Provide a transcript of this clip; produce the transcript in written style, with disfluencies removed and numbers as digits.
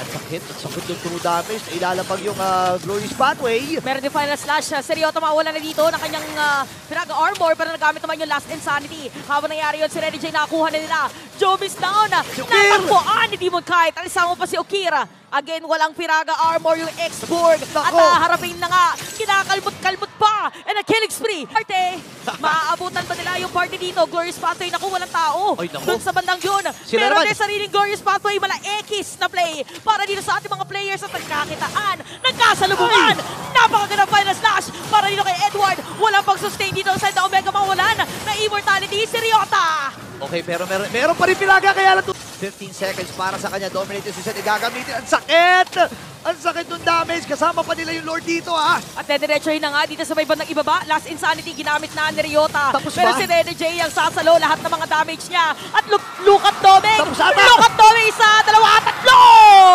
Sakit at sakit yung true damage. Ilalabag yung Glorious Pathway. Meron din final slash. Seryoto mawala na dito ng kanyang Piraga Armor pero nagamit naman yung Last Insanity. Habang nangyari yun, si Renny J nakuha na nila. Jovis down. Natakbuan ni Demon Kite. Alisama pa si Okira. Again, walang Piraga Armor yung X-Borg. At harapin na nga. Kinakalmot-kalmot pa. And a killing spree. Parte, maaabutan ba nila yung party dito? Glorious Pathway, naku, walang tao. Doon sa bandang yun. Pero din sariling Glorious Pathway, mala-X na play. Para dito sa ating mga players at nagkakitaan. Nagkasalubungan. Napakagandang final slash. Para dito kay Edward. Walang pag-sustain dito sa Omega mawalan. Na immortality si Ryota. Okay, pero meron pa rin Piraga. Kaya lang 15 seconds para sa kanya. Dominate yung suset. Igagamitin. Ang sakit! Ang sakit ng damage. Kasama pa nila yung Lord dito, ha? At dediretsoy na nga dito sa may bandang ibaba. Last Insanity ginamit na ni Ryota. Tapos pero ba? si Renny J ang sasalo lahat ng mga damage niya. At look at Doming! Tapos ata! Look at Doming sa 2 at 3!